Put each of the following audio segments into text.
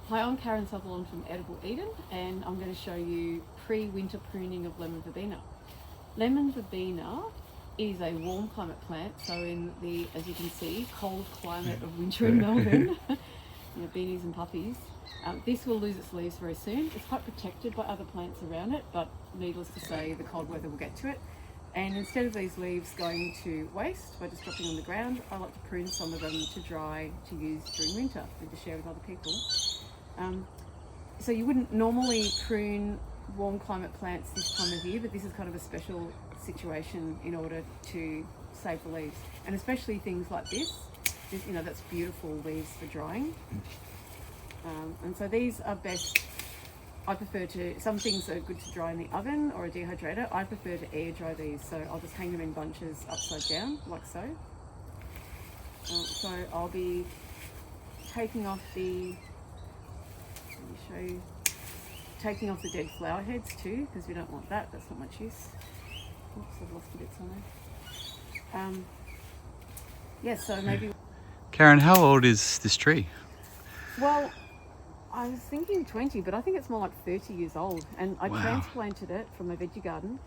Hi, I'm Karen Sutherland from Edible Eden, and I'm going to show you pre-winter pruning of lemon verbena. Lemon verbena is a warm climate plant, so in the, as you can see, cold climate of winter in Melbourne, beanies and puppies, this will lose its leaves very soon. It's quite protected by other plants around it, but needless to say, the cold weather will get to it. And instead of these leaves going to waste by just dropping on the ground, I like to prune some of them to dry to use during winter and to share with other people. So you wouldn't normally prune warm climate plants this time of year, but this is kind of a special situation in order to save the leaves. And especially things like this, that's beautiful leaves for drying. And so these are best, I prefer to, some things are good to dry in the oven or a dehydrator. I prefer to air dry these, so I'll just hang them in bunches upside down, like so. So I'll be taking off taking off the dead flower heads too, because we don't want that. That's not much use. Oops, I've lost a bit somewhere. So maybe. Karen, how old is this tree? Well, I was thinking 20, but I think it's more like 30 years old. And I transplanted it from a veggie garden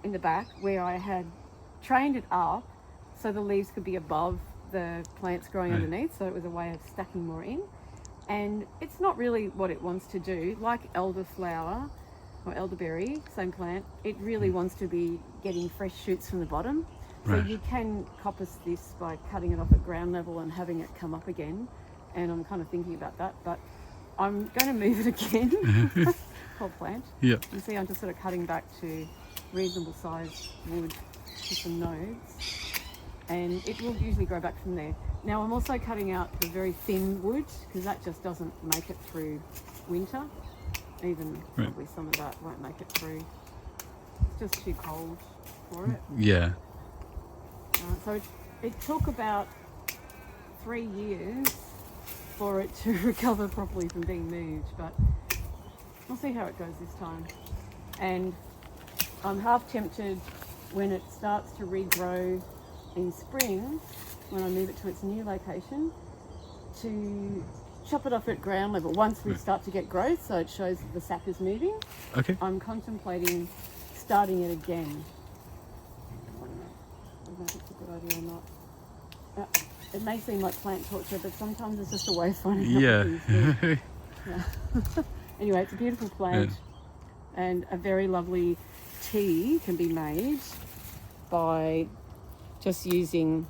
in the back where I had trained it up so the leaves could be above the plants growing underneath. So it was a way of stacking more in. And it's not really what it wants to do. Like elderflower or elderberry, same plant, it really wants to be getting fresh shoots from the bottom. So you can coppice this by cutting it off at ground level and having it come up again. And I'm kind of thinking about that, but I'm going to move it again. Whole plant. Yeah. You see, I'm just sort of cutting back to reasonable sized wood with some nodes, and it will usually grow back from there. Now I'm also cutting out the very thin wood because that just doesn't make it through winter. Even probably some of that won't make it through. It's just too cold for it. Yeah. So it took about 3 years for it to recover properly from being moved, but we'll see how it goes this time. And I'm half tempted when it starts to regrow in spring, when I move it to its new location, to chop it off at ground level once we start to get growth, so it shows that the sap is moving. Okay. I'm contemplating starting it again. I don't know if it's a good idea or not. It may seem like plant torture, but sometimes it's just a way of finding out what things do. Anyway, it's a beautiful plant, and a very lovely tea can be made by just using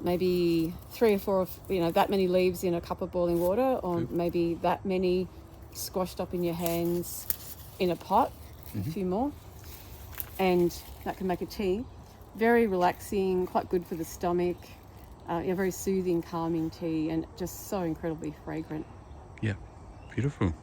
maybe 3 or 4 that many leaves in a cup of boiling water, or maybe that many squashed up in your hands in a pot, a few more, and that can make a tea. Very relaxing, quite good for the stomach, very soothing, calming tea, and just so incredibly fragrant. Yeah, beautiful.